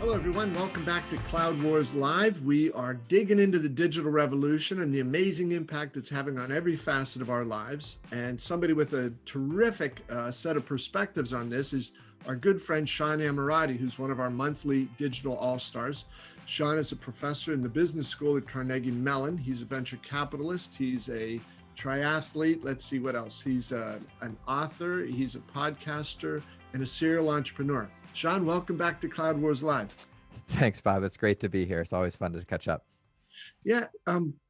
Hello, everyone. Welcome back to Cloud Wars Live. We are digging into the digital revolution and the amazing impact it's having on every facet of our lives. And somebody with a terrific set of perspectives on this is our good friend, Sean Ammirati, who's one of our monthly digital all-stars. Sean is a professor in the business school at Carnegie Mellon. He's a venture capitalist. He's a triathlete. Let's see what else. He's an author. He's a podcaster and a serial entrepreneur. Sean, welcome back to Cloud Wars Live. Thanks, Bob. It's great to be here. It's always fun to catch up. Yeah,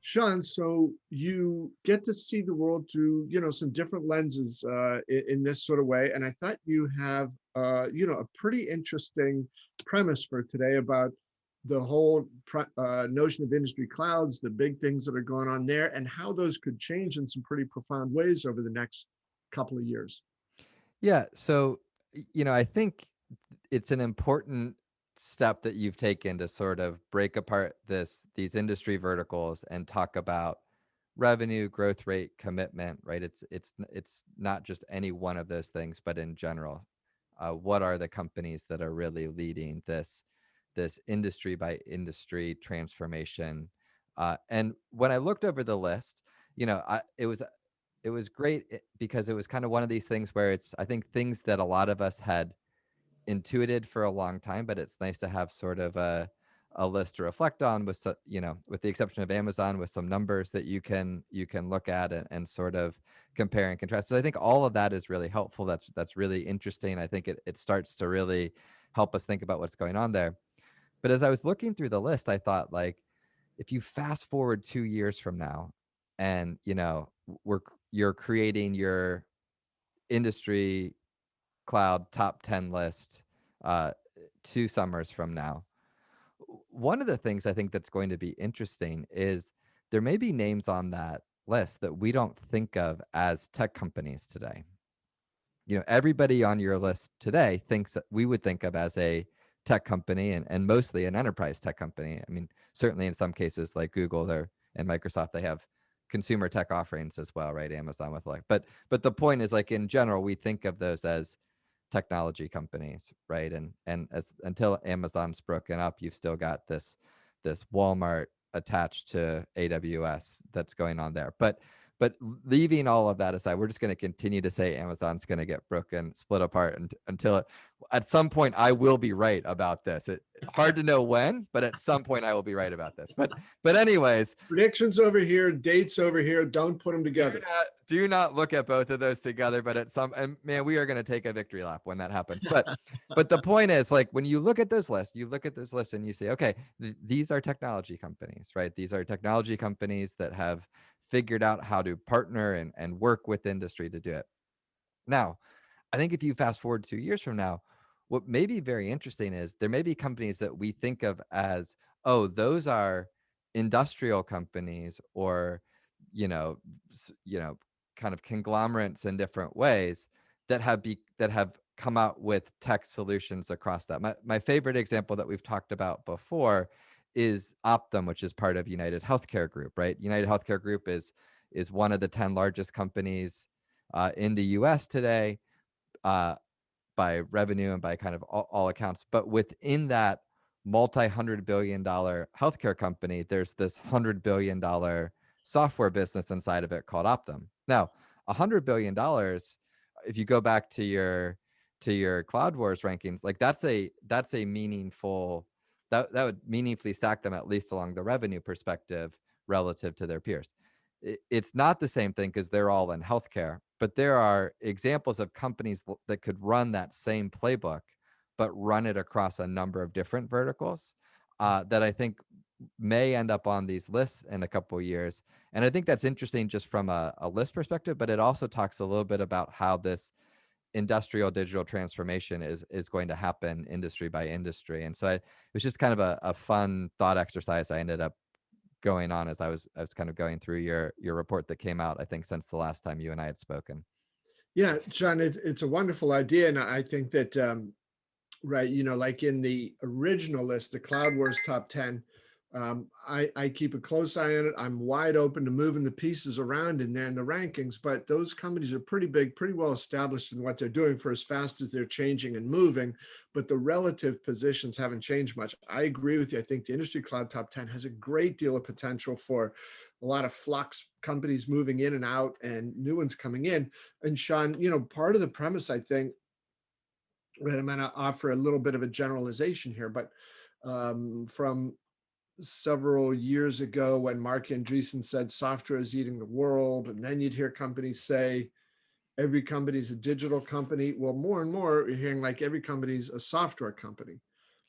Sean, so you get to see the world through, some different lenses in this sort of way. And I thought you have, a pretty interesting premise for today about the whole notion of industry clouds, the big things that are going on there, and how those could change in some pretty profound ways over the next couple of years. Yeah. So, I think it's an important step that you've taken to sort of break apart these industry verticals and talk about revenue, growth rate, commitment, right? It's not just any one of those things, but in general, what are the companies that are really leading this industry by industry transformation? And when I looked over the list, it was great because it was kind of one of these things where I think things that a lot of us had intuited for a long time, but it's nice to have sort of a list to reflect on with, with the exception of Amazon, with some numbers that you can look at and sort of compare and contrast. So I think all of that is really helpful. That's really interesting. I think it starts to really help us think about what's going on there. But as I was looking through the list, I thought, like, if you fast forward 2 years from now and, you're creating your industry cloud top 10 list 2 summers from now, one of the things I think that's going to be interesting is there may be names on that list that we don't think of as tech companies today. Everybody on your list today thinks that we would think of as a tech company and mostly an enterprise tech company. I mean, certainly in some cases like Google and Microsoft, they have consumer tech offerings as well, right? Amazon with but the point is, like, in general, we think of those as technology companies, right? And until Amazon's broken up, you've still got this Walmart attached to AWS that's going on there. But leaving all of that aside, we're just going to continue to say Amazon's going to get broken, split apart until at some point I will be right about this. Hard to know when, but at some point I will be right about this. But anyways, predictions over here, dates over here. Don't put them together. Do not look at both of those together. But and man, we are going to take a victory lap when that happens. But the point is, like, when you look at those lists, and you say, okay, these are technology companies, right? These are technology companies that have figured out how to partner and work with industry to do it. Now, I think if you fast forward 2 years from now, what may be very interesting is there may be companies that we think of as, oh, those are industrial companies, or, kind of conglomerates in different ways that have come out with tech solutions across that. My favorite example that we've talked about before is Optum, which is part of United Healthcare Group, right? United Healthcare Group is one of the 10 largest companies in the US today by revenue and by kind of all accounts. But within that multi-$100 billion healthcare company, there's this $100 billion software business inside of it called Optum. Now, $100 billion, if you go back to your Cloud Wars rankings, like that's a meaningful, that would meaningfully stack them at least along the revenue perspective relative to their peers. It's not the same thing because they're all in healthcare, but there are examples of companies that could run that same playbook, but run it across a number of different verticals that I think may end up on these lists in a couple of years. And I think that's interesting just from a list perspective, but it also talks a little bit about how this industrial digital transformation is going to happen industry by industry. And so it was just kind of a fun thought exercise I ended up going on as I was kind of going through your report that came out, I think, since the last time you and I had spoken. Yeah, Sean, it's a wonderful idea. And I think that, right, like in the original list, the Cloud Wars top 10, I keep a close eye on it. I'm wide open to moving the pieces around in there in the rankings, but those companies are pretty big, pretty well established in what they're doing for as fast as they're changing and moving, but the relative positions haven't changed much. I agree with you. I think the industry cloud top 10 has a great deal of potential for a lot of flux companies moving in and out and new ones coming in. And Sean, part of the premise, I think, and I'm going to offer a little bit of a generalization here, but from several years ago when Mark Andreessen said software is eating the world, and then you'd hear companies say every company's a digital company. Well, more and more you're hearing like every company's a software company.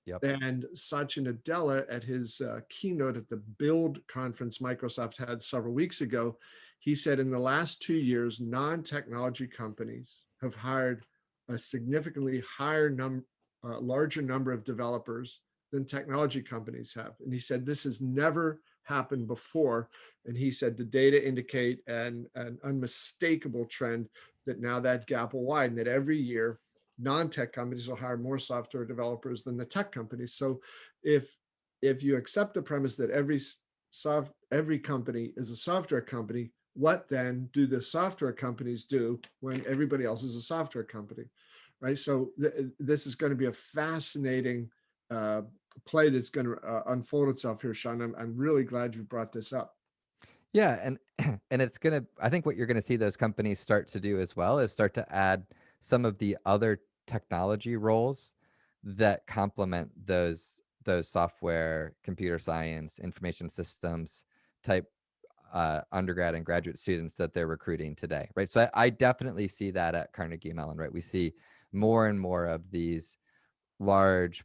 Yep. And Satya Nadella at his keynote at the Build conference Microsoft had several weeks ago, he said in the last 2 years, non-technology companies have hired a significantly larger number of developers than technology companies have. And he said this has never happened before. And he said the data indicate an unmistakable trend that now that gap will widen, that every year non-tech companies will hire more software developers than the tech companies. So if you accept the premise that every company is a software company, what then do the software companies do when everybody else is a software company, right? So this is going to be a fascinating play that's going to unfold itself here, Sean. I'm really glad you brought this up. Yeah, and and it's gonna. I think what you're gonna see those companies start to do as well is start to add some of the other technology roles that complement those software, computer science, information systems type undergrad and graduate students that they're recruiting today, right? So I definitely see that at Carnegie Mellon, right? We see more and more of these large,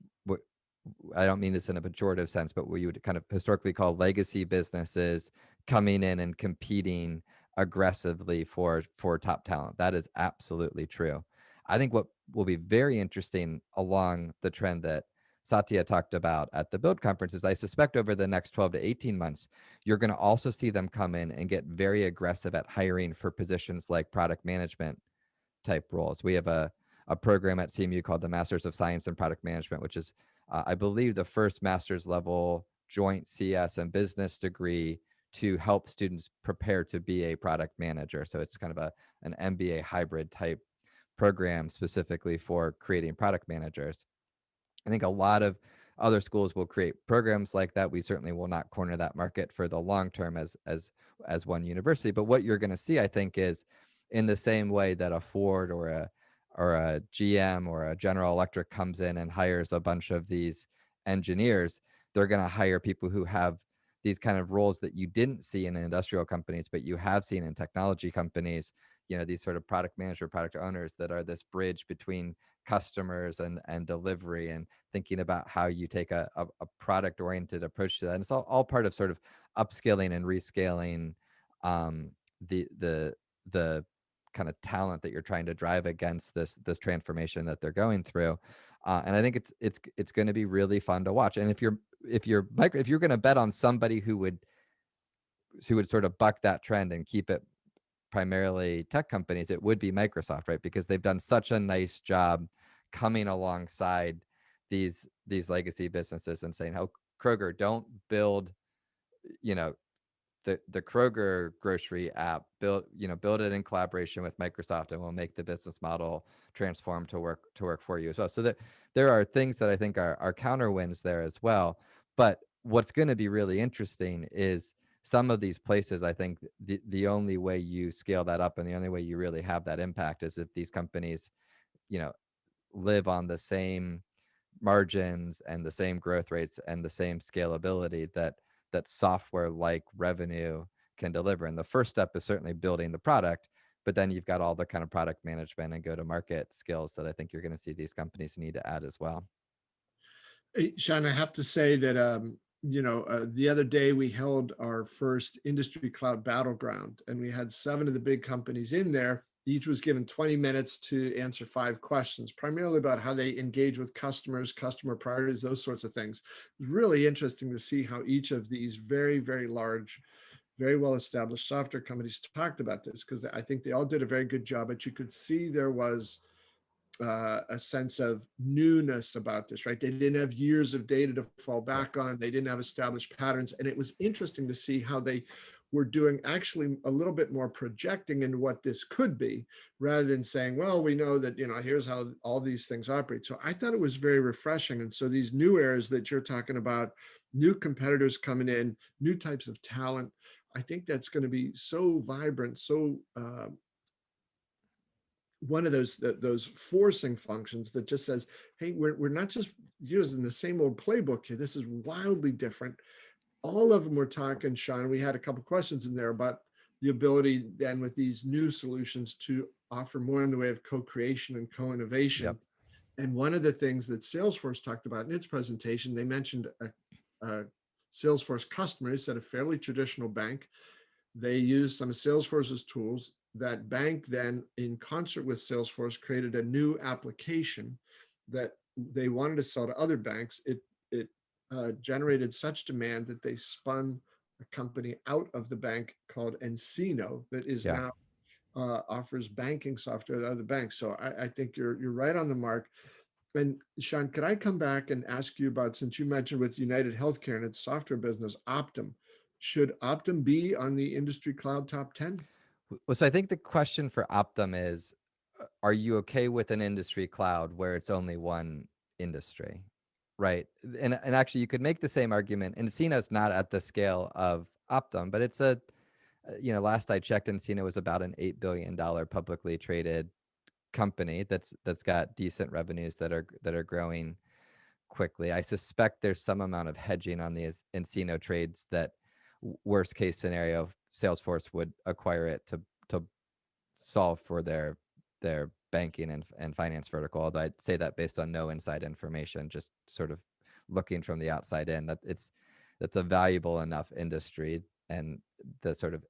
I don't mean this in a pejorative sense, but what you would kind of historically call legacy businesses coming in and competing aggressively for top talent. That is absolutely true. I think what will be very interesting along the trend that Satya talked about at the Build conference is I suspect over the next 12 to 18 months, you're going to also see them come in and get very aggressive at hiring for positions like product management type roles. We have a program at CMU called the Masters of Science in Product Management, which is, I believe, the first master's level joint CS and business degree to help students prepare to be a product manager. So it's kind of an MBA hybrid type program specifically for creating product managers. I think a lot of other schools will create programs like that. We certainly will not corner that market for the long term as one university. But what you're going to see, I think, is in the same way that a Ford or a GM or a General Electric comes in and hires a bunch of these engineers, they're going to hire people who have these kind of roles that you didn't see in industrial companies, but you have seen in technology companies. These sort of product manager, product owners that are this bridge between customers and delivery, and thinking about how you take a product oriented approach to that. And it's all part of sort of upskilling and rescaling the kind of talent that you're trying to drive against this transformation that they're going through. And I think it's going to be really fun to watch. And if you're going to bet on somebody who would sort of buck that trend and keep it primarily tech companies, it would be Microsoft, right? Because they've done such a nice job coming alongside these legacy businesses and saying, "Oh, Kroger, don't build, you know, the Kroger grocery app. Build it in collaboration with Microsoft, and we'll make the business model transform to work for you as well." So that there are things that I think are counter wins there as well. But what's going to be really interesting is some of these places. I think the only way you scale that up and the only way you really have that impact is if these companies, you know, live on the same margins and the same growth rates and the same scalability that software like revenue can deliver. And the first step is certainly building the product, but then you've got all the kind of product management and go to market skills that I think you're going to see these companies need to add as well. Hey, Sean, I have to say that the other day we held our first industry cloud battleground, and we had 7 of the big companies in there. Each was given 20 minutes to answer 5 questions, primarily about how they engage with customers, customer priorities, those sorts of things. It was really interesting to see how each of these very, very large, very well-established software companies talked about this, because I think they all did a very good job, but you could see there was a sense of newness about this, right? They didn't have years of data to fall Yep. back on. They didn't have established patterns. And it was interesting to see how they were doing actually a little bit more projecting into what this could be rather than saying, well, we know that, here's how all these things operate. So I thought it was very refreshing. And so these new eras that you're talking about, new competitors coming in, new types of talent, I think that's going to be so vibrant, so one of those forcing functions that just says, hey, we're not just using the same old playbook here. This is wildly different. All of them were talking, Sean. We had a couple questions in there about the ability then with these new solutions to offer more in the way of co-creation and co-innovation. Yep. And one of the things that Salesforce talked about in its presentation, they mentioned a Salesforce customer. They said a fairly traditional bank. They used some of Salesforce's tools. That bank then, in concert with Salesforce, created a new application that they wanted to sell to other banks. It generated such demand that they spun a company out of the bank called Encino that is Yeah. now offers banking software to other banks. So I think you're right on the mark. And Sean, could I come back and ask you about, since you mentioned with United Healthcare and its software business, Optum, should Optum be on the industry cloud top 10? Well, so I think the question for Optum is, are you okay with an industry cloud where it's only one industry, right? And actually, you could make the same argument. Encino's not at the scale of Optum, but it's last I checked, Encino was about an $8 billion publicly traded company that's got decent revenues that are growing quickly. I suspect there's some amount of hedging on the Encino trades that worst case scenario, Salesforce would acquire it to solve for their banking and finance vertical. Although I'd say that based on no inside information, just sort of looking from the outside in, that's a valuable enough industry, and the sort of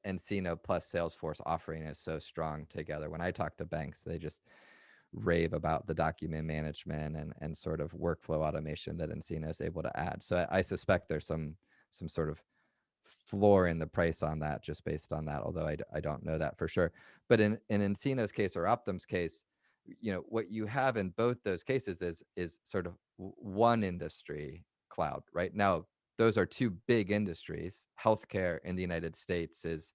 Encino plus Salesforce offering is so strong together. When I talk to banks, they just rave about the document management and sort of workflow automation that Encino is able to add. So I suspect there's some sort of floor in the price on that just based on that, although I don't know that for sure. But in Encino's case or Optum's case, what you have in both those cases is sort of one industry cloud. Right now, those are two big industries. Healthcare in the United States is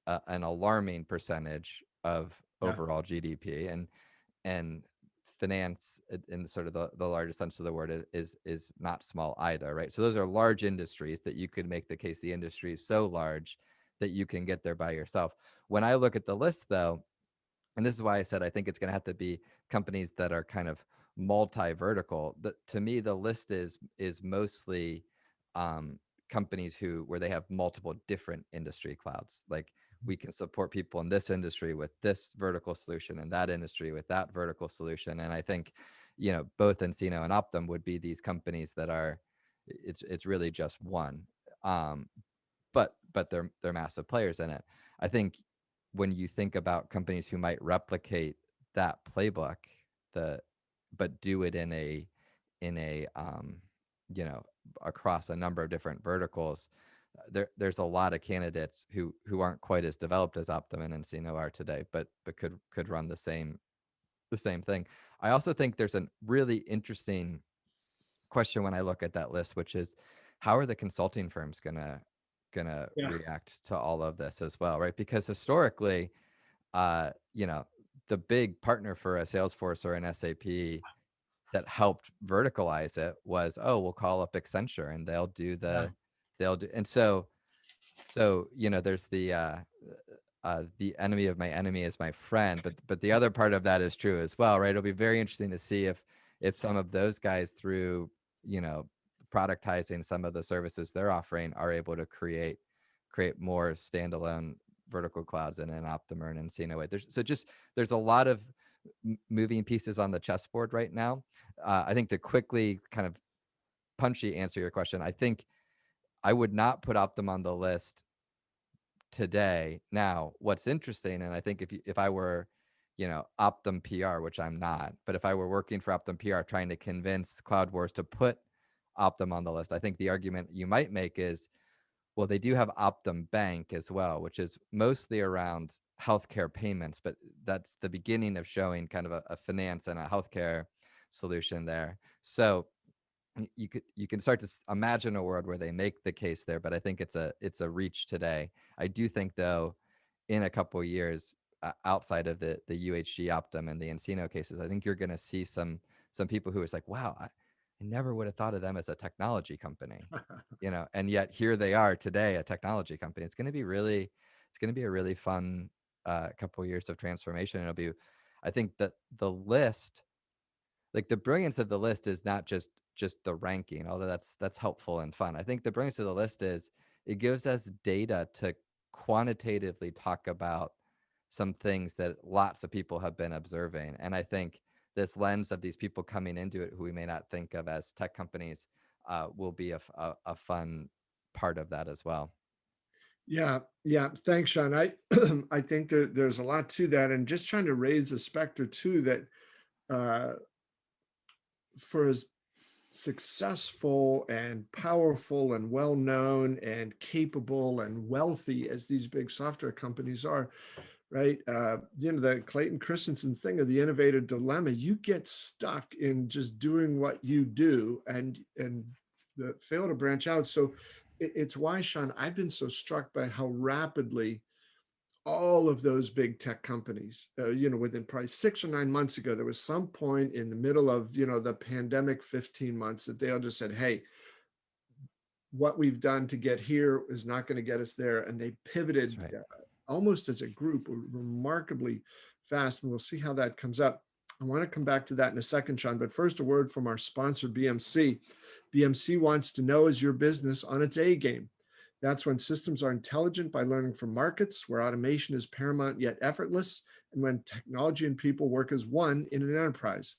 an alarming percentage of Yeah. overall GDP, and finance in sort of the largest sense of the word is not small either, right? So those are large industries that you could make the case the industry is so large that you can get there by yourself. When I look at the list, though, and this is why I said I think it's going to have to be companies that are kind of multi-vertical. To me, the list is mostly um, companies where they have multiple different industry clouds. Like, we can support people in this industry with this vertical solution, and that industry with that vertical solution. And I think, both Encino and Optum would be these companies that are, it's really just one. Um, but they're massive players in it. I think when you think about companies who might replicate that playbook, the but do it in a you know across a number of different verticals, there's a lot of candidates who aren't quite as developed as Optum and Encino are today, but could run the same thing. I also think there's a really interesting question when I look at that list, which is, how are the consulting firms gonna Yeah. react to all of this as well, right? Because historically, uh, you know, the big partner for a Salesforce or an SAP that helped verticalize it was, oh, we'll call up Accenture and Yeah. they'll do, and so there's the enemy of my enemy is my friend, but the other part of that is true as well, right? It'll be very interesting to see if some of those guys, through you know productizing some of the services they're offering, are able to create more standalone vertical clouds in an Optum or an Encino way. There's a lot of moving pieces on the chessboard right now. I think, to quickly kind of punchy answer your question, I think I would not put Optum on the list today. Now, what's interesting, and I think if I were, Optum PR, which I'm not, but if I were working for Optum PR trying to convince Cloud Wars to put Optum on the list, I think the argument you might make is, well, they do have Optum Bank as well, which is mostly around healthcare payments, but that's the beginning of showing kind of a finance and a healthcare solution there. So you can start to imagine a world where they make the case there, but I think it's a reach today. I do think though, in a couple of years, outside of the UHG Optum and the Encino cases, I think you're going to see some people who is like, wow, I never would have thought of them as a technology company, and yet here they are today, a technology company. It's going to be a really fun couple of years of transformation. It'll be, I think that the list, like the brilliance of the list is not just the ranking, although that's helpful and fun. I think the brilliance of the list is it gives us data to quantitatively talk about some things that lots of people have been observing. And I think this lens of these people coming into it who we may not think of as tech companies will be a fun part of that as well. Yeah, yeah. Thanks, Sean. I I think there's a lot to that, and just trying to raise the specter too that uh, for as successful and powerful and well known and capable and wealthy as these big software companies are, right? The Clayton Christensen thing of the innovative dilemma, you get stuck in just doing what you do and fail to branch out. So it's why, Sean, I've been so struck by how rapidly all of those big tech companies, within probably 6 or 9 months ago, there was some point in the middle of, the pandemic 15 months that they all just said, hey, what we've done to get here is not going to get us there. And they That's pivoted right. almost as a group remarkably fast. And we'll see how that comes up. I want to come back to that in a second, Sean. But first, a word from our sponsor, BMC. BMC wants to know, is your business on its A game? That's when systems are intelligent by learning from markets, where automation is paramount yet effortless, and when technology and people work as one in an enterprise.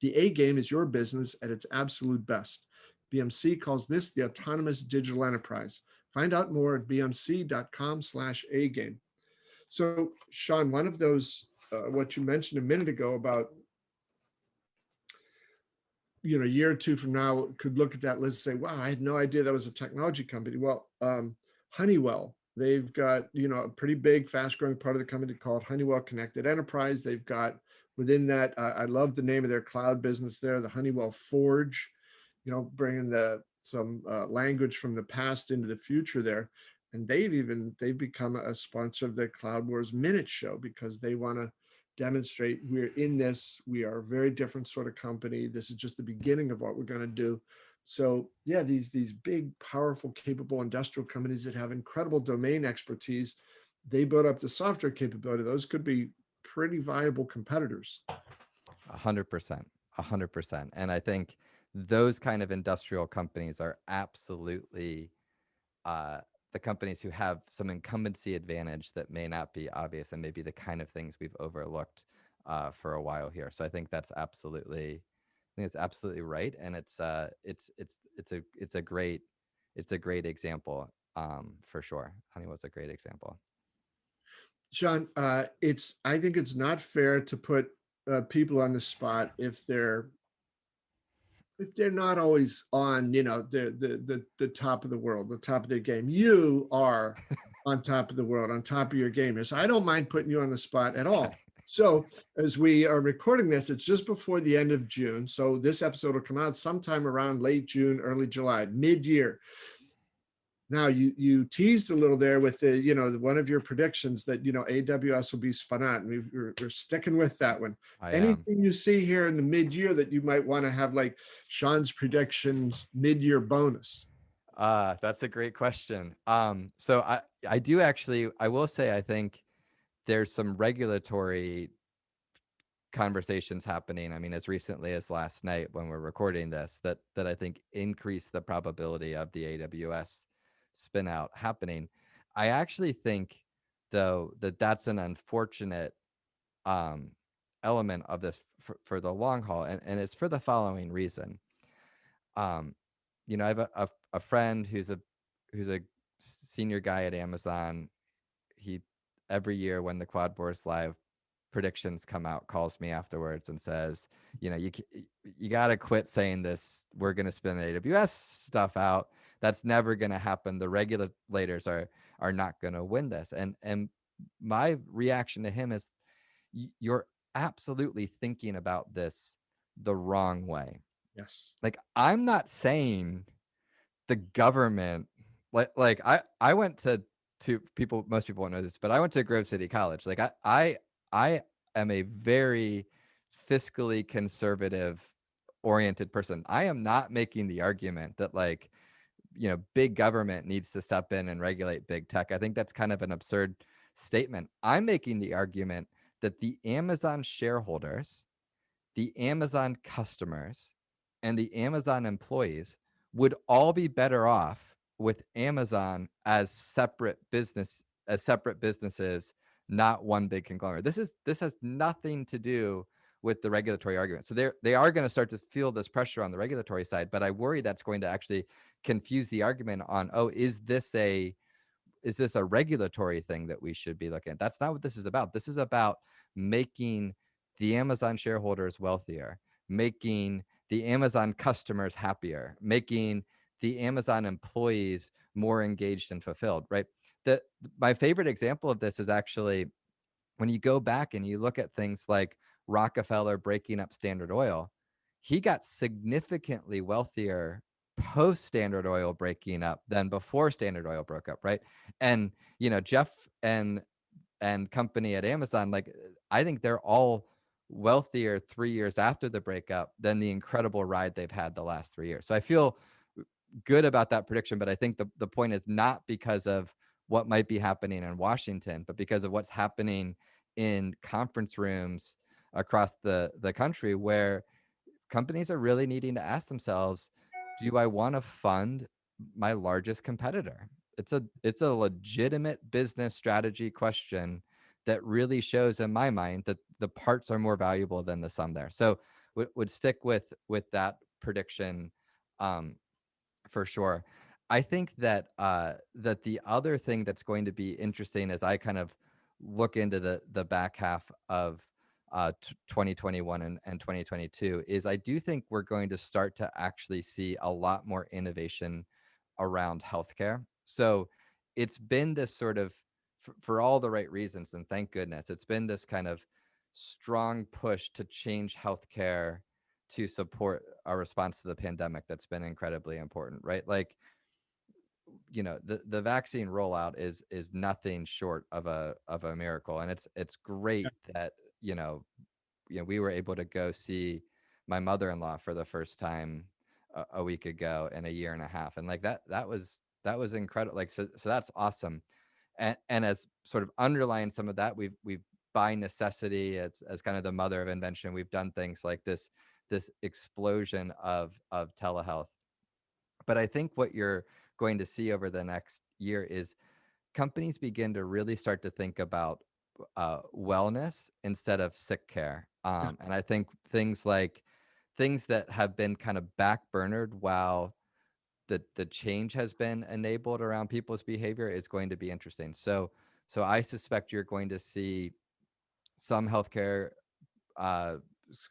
The A game is your business at its absolute best. BMC calls this the autonomous digital enterprise. Find out more at bmc.com/A game. So, Sean, one of those, what you mentioned a minute ago about, a year or two from now, could look at that list and say, wow, I had no idea that was a technology company. Well, Honeywell, they've got, a pretty big, fast growing part of the company called Honeywell Connected Enterprise. They've got within that, I love the name of their cloud business there, the Honeywell Forge, bringing some language from the past into the future there. And they've become a sponsor of the Cloud Wars Minute Show because they want to demonstrate we're in this. We are a very different sort of company. This is just the beginning of what we're going to do. So yeah, these big, powerful, capable industrial companies that have incredible domain expertise, they build up the software capability. Those could be pretty viable competitors. 100%, 100%. And I think those kind of industrial companies are absolutely uh, the companies who have some incumbency advantage that may not be obvious and maybe the kind of things we've overlooked for a while here. So I think it's absolutely right, and it's a great example for sure. Honeywell's a great example. Sean, I think it's not fair to put people on the spot if they're not always on, the top of the world, the top of their game. You are on top of the world, on top of your game here. So I don't mind putting you on the spot at all. So as we are recording this, it's just before the end of June. So this episode will come out sometime around late June, early July, mid-year. Now you teased a little there with one of your predictions that AWS will be spun out, and we're sticking with that one. I am. Anything you see here in the mid-year that you might want to have like Sean's predictions mid-year bonus? That's a great question. So I do actually, I will say I think there's some regulatory conversations happening. I mean, as recently as last night when we're recording this, that I think increase the probability of the AWS spin out happening. I actually think though that's an unfortunate um, element of this for the long haul, and it's for the following reason. Um, I have a friend who's a senior guy at Amazon. He every year when the Cloud Wars Live predictions come out, calls me afterwards and says, you got to quit saying this. We're going to spin AWS stuff out. That's never going to happen. The regulators are not going to win this. And my reaction to him is, you're absolutely thinking about this the wrong way. Yes. Like, I'm not saying the government, I went to people, most people won't know this, but I went to Grove City College. Like, I am a very fiscally conservative oriented person. I am not making the argument that, like, big government needs to step in and regulate big tech. I think that's kind of an absurd statement. I'm making the argument that the Amazon shareholders, the Amazon customers, and the Amazon employees would all be better off with Amazon as separate businesses, not one big conglomerate. This has nothing to do with the regulatory argument. So they are going to start to feel this pressure on the regulatory side, but I worry that's going to actually confuse the argument on, oh, is this a regulatory thing that we should be looking at? That's not what this is about. This is about making the Amazon shareholders wealthier, making the Amazon customers happier, making the Amazon employees more engaged and fulfilled, right? The My favorite example of this is actually when you go back and you look at things like Rockefeller breaking up Standard Oil. He got significantly wealthier post Standard Oil breaking up than before Standard Oil broke up, right? And Jeff and company at Amazon, like, I think they're all wealthier 3 years after the breakup than the incredible ride they've had the last 3 years. So I feel good about that prediction, but I think the point is not because of what might be happening in Washington, but because of what's happening in conference rooms across the country, where companies are really needing to ask themselves, do I want to fund my largest competitor? It's a legitimate business strategy question that really shows in my mind that the parts are more valuable than the sum there. So would stick with that prediction, um, for sure. I think that that the other thing that's going to be interesting as I kind of look into the back half of 2021 and 2022 is, I do think we're going to start to actually see a lot more innovation around healthcare. So it's been this sort of, for all the right reasons, and thank goodness, it's been this kind of strong push to change healthcare to support our response to the pandemic that's been incredibly important, right? Like, the vaccine rollout is nothing short of a miracle, and it's great that we were able to go see my mother-in-law for the first time a week ago in a year and a half, and like that was incredible. Like, so that's awesome. And as sort of underlying some of that, we've by necessity, as kind of the mother of invention, we've done things like this explosion of telehealth. But I think what you're going to see over the next year is companies begin to really start to think about wellness instead of sick care. And I think things that have been kind of backburnered while the change has been enabled around people's behavior is going to be interesting. So I suspect you're going to see some healthcare uh,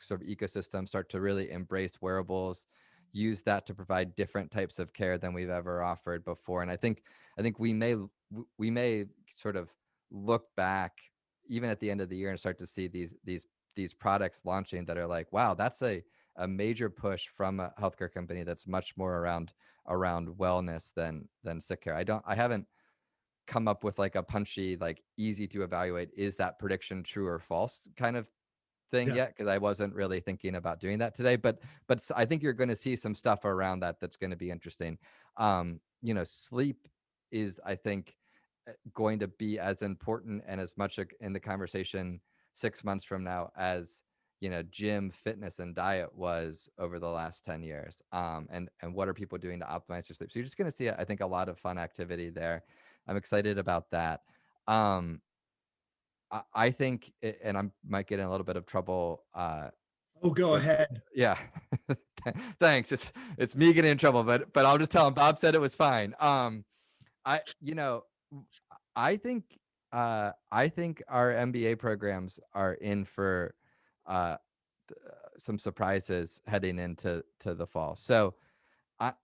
sort of ecosystem start to really embrace wearables, use that to provide different types of care than we've ever offered before. And I think we may sort of look back even at the end of the year and start to see these products launching that are like, wow, that's a major push from a healthcare company that's much more around wellness than sick care. I haven't come up with like a punchy, like easy to evaluate, is that prediction true or false kind of thing Yeah. yet, because I wasn't really thinking about doing that today. But I think you're going to see some stuff around that that's going to be interesting. Sleep is, I think, going to be as important and as much in the conversation 6 months from now as gym, fitness, and diet was over the last 10 years. And what are people doing to optimize their sleep? So you're just going to see, I think, a lot of fun activity there. I'm excited about that. Um, I think, and I might get in a little bit of trouble. Oh, go With ahead. Yeah, thanks. It's me getting in trouble, but I'll just tell him. Bob said it was fine. I you know I think our MBA programs are in for uh, some surprises heading into the fall. So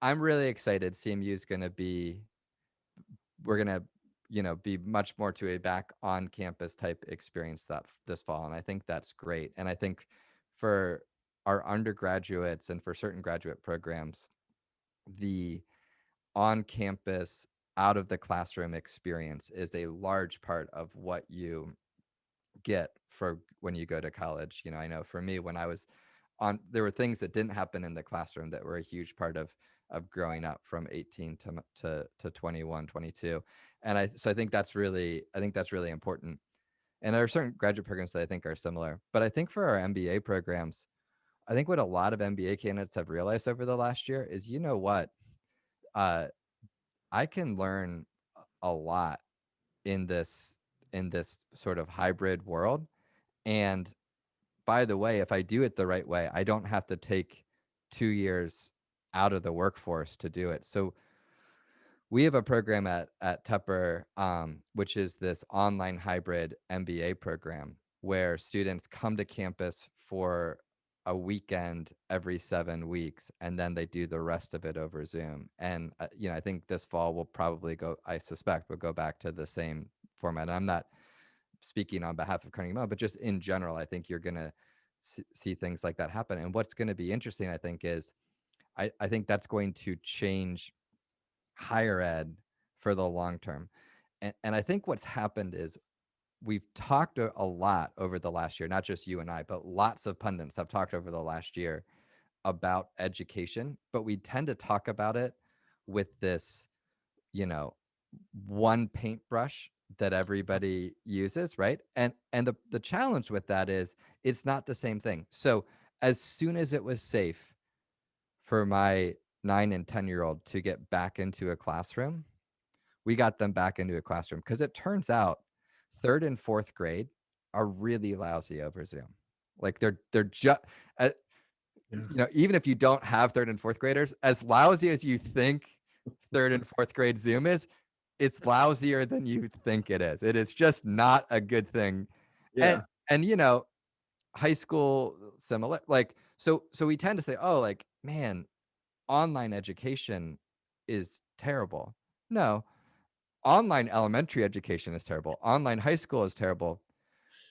I'm really excited. CMU is going to be we're going to be much more to a back on campus type experience that this fall. And I think that's great. And I think for our undergraduates and for certain graduate programs, the on campus, out of the classroom experience is a large part of what you get for when you go to college. I know for me, when I was there were things that didn't happen in the classroom that were a huge part of growing up from 18 to 21, 22. And I think that's really important. And there are certain graduate programs that I think are similar. But I think for our MBA programs, I think what a lot of MBA candidates have realized over the last year is, what, uh, I can learn a lot in this sort of hybrid world. And by the way, if I do it the right way, I don't have to take 2 years out of the workforce to do it. So we have a program at Tupper, which is this online hybrid MBA program where students come to campus for a weekend every 7 weeks, and then they do the rest of it over Zoom. And I think this fall we'll probably I suspect we'll go back to the same format. And I'm not speaking on behalf of Carnegie Mellon, but just in general, I think you're going to see things like that happen. And what's going to be interesting, I think, is I think that's going to change higher ed for the long term. And I think what's happened is we've talked a lot over the last year, not just you and I, but lots of pundits have talked over the last year about education, but we tend to talk about it with this, one paintbrush that everybody uses, right? And the challenge with that is it's not the same thing. So as soon as it was safe for my 9 and 10-year-old to get back into a classroom, we got them back into a classroom, because it turns out 3rd and 4th grade are really lousy over Zoom. Like they're just, even if you don't have 3rd and 4th graders, as lousy as you think 3rd and 4th grade Zoom is, it's lousier than you think it is. It is just not a good thing. Yeah. And high school similar, like, so we tend to say, oh, like, man, online education is terrible. No, online elementary education is terrible. Online high school is terrible.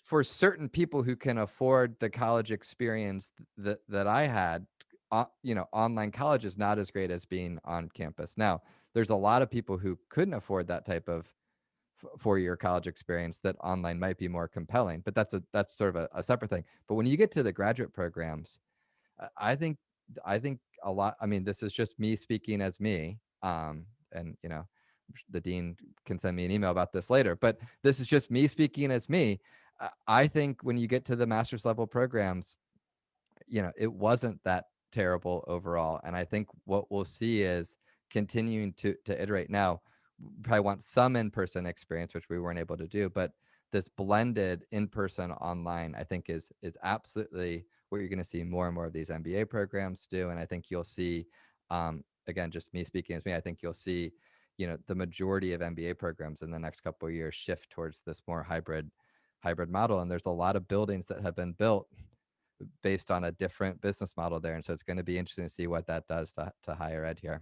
For certain people who can afford the college experience that I had, online college is not as great as being on campus. Now, there's a lot of people who couldn't afford that type of 4-year college experience that online might be more compelling, but that's sort of a separate thing. But when you get to the graduate programs, I think a lot. I mean, this is just me speaking as me, and the dean can send me an email about this later. But this is just me speaking as me. I think when you get to the master's level programs, it wasn't that terrible overall. And I think what we'll see is continuing to iterate. Now, we probably want some in-person experience, which we weren't able to do, but this blended in-person online, I think is absolutely what you're going to see more and more of these MBA programs do. And I think you'll see, again, just me speaking as me, I think you'll see, the majority of MBA programs in the next couple of years shift towards this more hybrid model. And there's a lot of buildings that have been built based on a different business model there. And so it's going to be interesting to see what that does to higher ed here.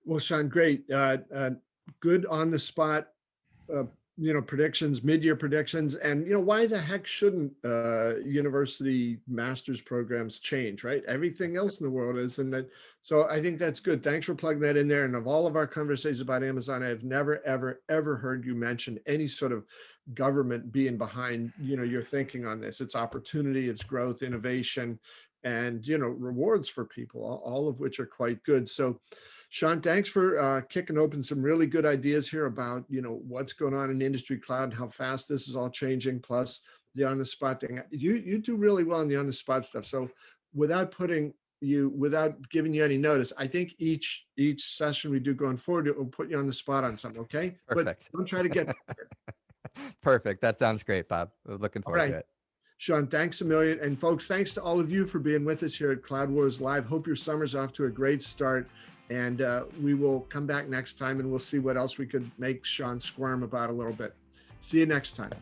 Well, Sean, great. Good on the spot, predictions, mid-year predictions. And, why the heck shouldn't university master's programs change, right? Everything else in the world is. So I think that's good. Thanks for plugging that in there. And of all of our conversations about Amazon, I have never, ever, ever heard you mention any sort of government being behind, your thinking on this. It's opportunity, it's growth, innovation, and, rewards for people, all of which are quite good. So Sean, thanks for kicking open some really good ideas here about, what's going on in industry cloud, how fast this is all changing, plus the on-the-spot thing. You do really well in the on-the-spot stuff. So without giving you any notice, I think each session we do going forward, it will put you on the spot on something, okay? Perfect. But don't try to get Perfect. That sounds great, Bob. We're looking forward to it. Sean, thanks a million. And folks, thanks to all of you for being with us here at Cloud Wars Live. Hope your summer's off to a great start. And we will come back next time and we'll see what else we could make Sean squirm about a little bit. See you next time.